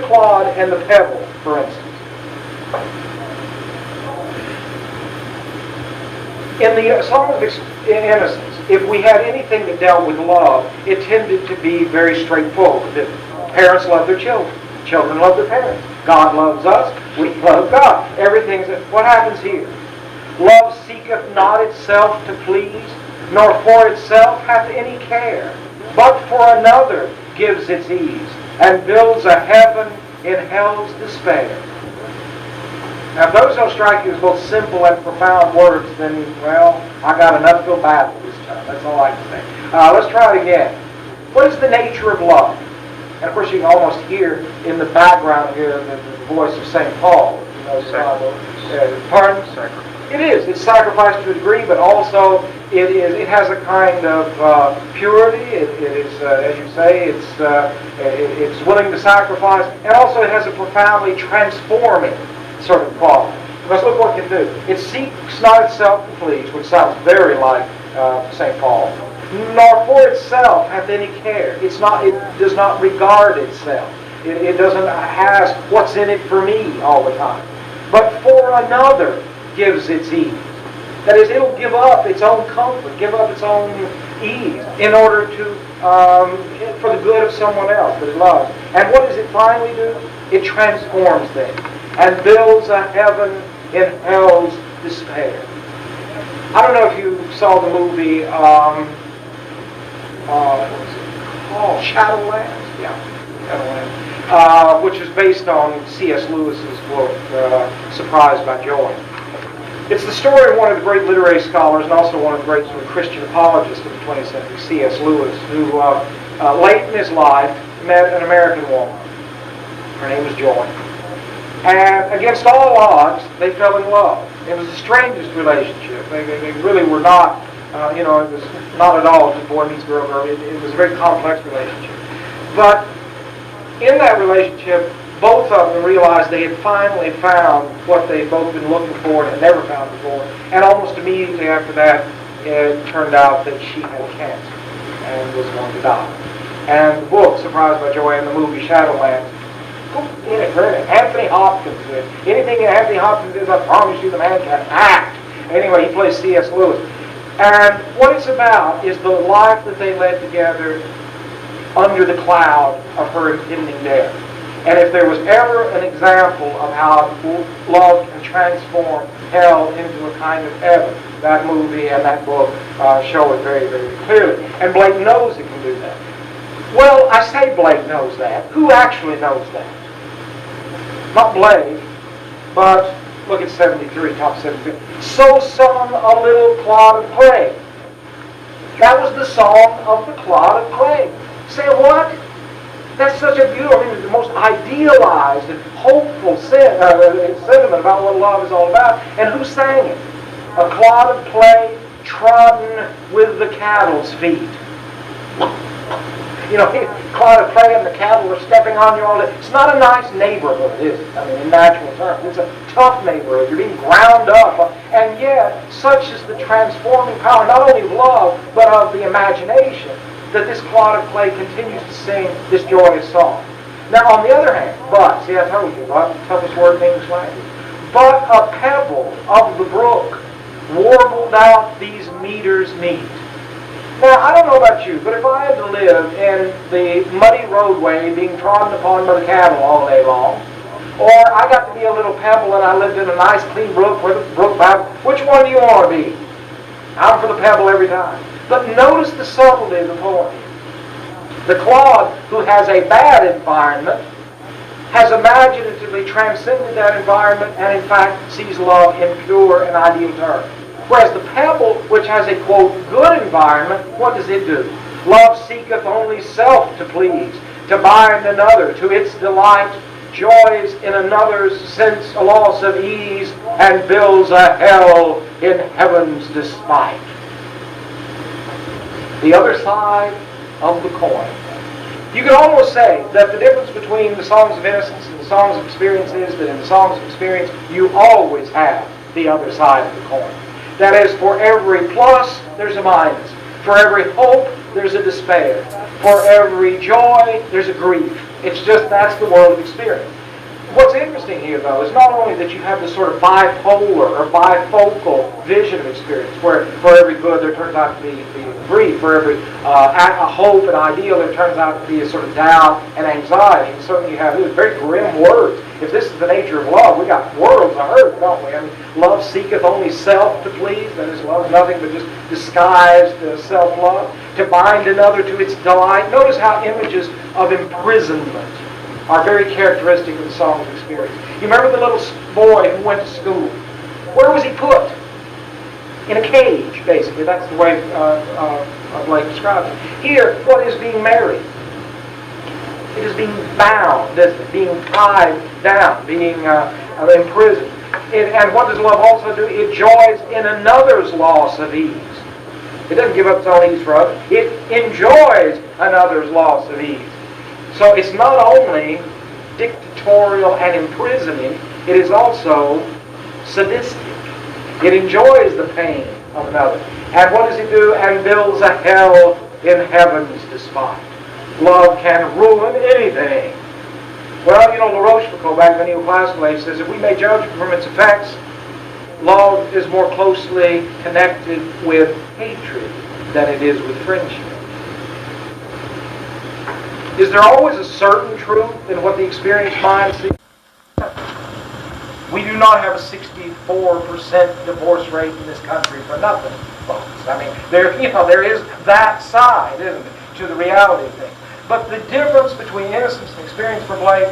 clod and the pebble, for instance. In the Song of Innocence, if we had anything that dealt with love, it tended to be very straightforward. That parents love their children. Children love their parents. God loves us. We love God. Everything's... What happens here? Love seeketh not itself to please, nor for itself hath any care, but for another gives its ease, and builds a heaven in hell's despair. Now, if those don't strike you as both simple and profound words, then, well, I got an uphill battle this time. That's all I can say. Let's try it again. What is the nature of love? And, of course, you can almost hear in the background here the voice of St. Paul. You know, pardon? Sacrifice. It is. It's sacrifice to a degree, but also it has a kind of purity. It is, as you say, it's willing to sacrifice, and also it has a profoundly transforming sort of quality. Because look what it can do. It seeks not itself to please, which sounds very like St. Paul, nor for itself hath any care. It does not regard itself. It doesn't ask what's in it for me all the time. But for another gives its ease. That is, it'll give up its own comfort, give up its own ease in order to, for the good of someone else that it loves. And what does it finally do? It transforms them and builds a heaven in hell's despair. I don't know if you saw the movie, what was it called? Shadowlands? Yeah, Shadowlands. Which is based on C.S. Lewis's book, Surprised by Joy. It's the story of one of the great literary scholars and also one of the great sort of Christian apologists of the 20th century, C.S. Lewis, who late in his life met an American woman. Her name was Joy. And against all odds, they fell in love. It was the strangest relationship. They really were not, it was not at all just boy meets girl. It was a very complex relationship. But in that relationship, both of them realized they had finally found what they'd both been looking for and had never found before. And almost immediately after that, it turned out that she had cancer and was going to die. And the book, Surprised by Joy, and the movie Shadowlands, in it, Anthony Hopkins. Anything that Anthony Hopkins is, I promise you the man can act. Anyway, he plays C.S. Lewis. And what it's about is the life that they led together under the cloud of her impending death. And if there was ever an example of how love can transform hell into a kind of heaven, that movie and that book show it very, very clearly. And Blake knows it can do that. Well, I say Blake knows that. Who actually knows that? Not Blake, but look at 73, top 73. So sung a little clod of clay. That was the song of the clod of clay. Say what? That's such a beautiful, the most idealized and hopeful sentiment about what love is all about. And who sang it? A clod of clay trodden with the cattle's feet. Clod of clay and the cattle are stepping on you all day. It's not a nice neighborhood, is it? I mean, in natural terms. It's a tough neighborhood. You're being ground up. And yet, such is the transforming power, not only of love, but of the imagination, that this clod of clay continues to sing this joyous song. Now, on the other hand, but, see, I told you, about the toughest word in English language. But a pebble of the brook, warbled out these meters meet. Now, I don't know about you, but if I had to live in the muddy roadway being trodden upon by the cattle all day long, or I got to be a little pebble and I lived in a nice clean brook where the brook babbled, which one do you want to be? I'm for the pebble every time. But notice the subtlety of the poem. The clod, who has a bad environment, has imaginatively transcended that environment and in fact sees love in pure and ideal terms. Whereas the pebble, which has a, quote, good environment, what does it do? Love seeketh only self to please, to bind another to its delight, joys in another's sense a loss of ease, and builds a hell in heaven's despite. The other side of the coin. You could almost say that the difference between the songs of innocence and the songs of experience is that in the songs of experience you always have the other side of the coin. That is, for every plus, there's a minus. For every hope, there's a despair. For every joy, there's a grief It's just, that's the world of experience. What's interesting here, though, is not only that you have this sort of bipolar or bifocal vision of experience, where for every good there turns out to be grief, for every a hope and ideal there turns out to be a sort of doubt and anxiety. And certainly you have these very grim words. If this is the nature of love, we got worlds on earth, don't we? I mean, love seeketh only self to please. That is, love nothing but just disguised self-love. To bind another to its delight. Notice how images of imprisonment are very characteristic of the song of experience. You remember the little boy who went to school? Where was he put? In a cage, basically. That's the way Blake describes it. Here, what is being married? It is being bound, isn't it? Being tied down, being imprisoned. And what does love also do? It joys in another's loss of ease. It doesn't give up its own ease for others. It enjoys another's loss of ease. So it's not only dictatorial and imprisoning, it is also sadistic. It enjoys the pain of another. And what does it do? And builds a hell in heaven's despite. Love can ruin anything. Well, you know, LaRochefoucauld, back in the neoclassical age, says if we may judge from its effects, love is more closely connected with hatred than it is with friendship. Is there always a certain truth in what the experienced mind sees? We do not have a 64% divorce rate in this country for nothing, folks. I mean, there is that side, isn't it, to the reality of things. But the difference between innocence and experience for Blake,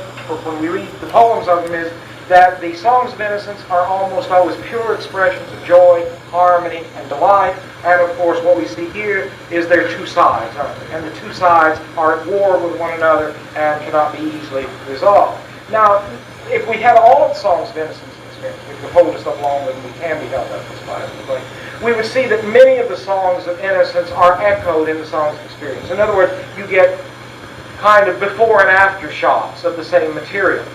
when we read the poems of him, is that the songs of innocence are almost always pure expressions of joy, harmony, and delight. And of course, what we see here is there are two sides, aren't there? And the two sides are at war with one another and cannot be easily resolved. Now, if we had all of the songs of innocence and experience, we could hold us up longer than we can be held up this way. We would see that many of the songs of innocence are echoed in the songs of experience. In other words, you get kind of before and after shots of the same material.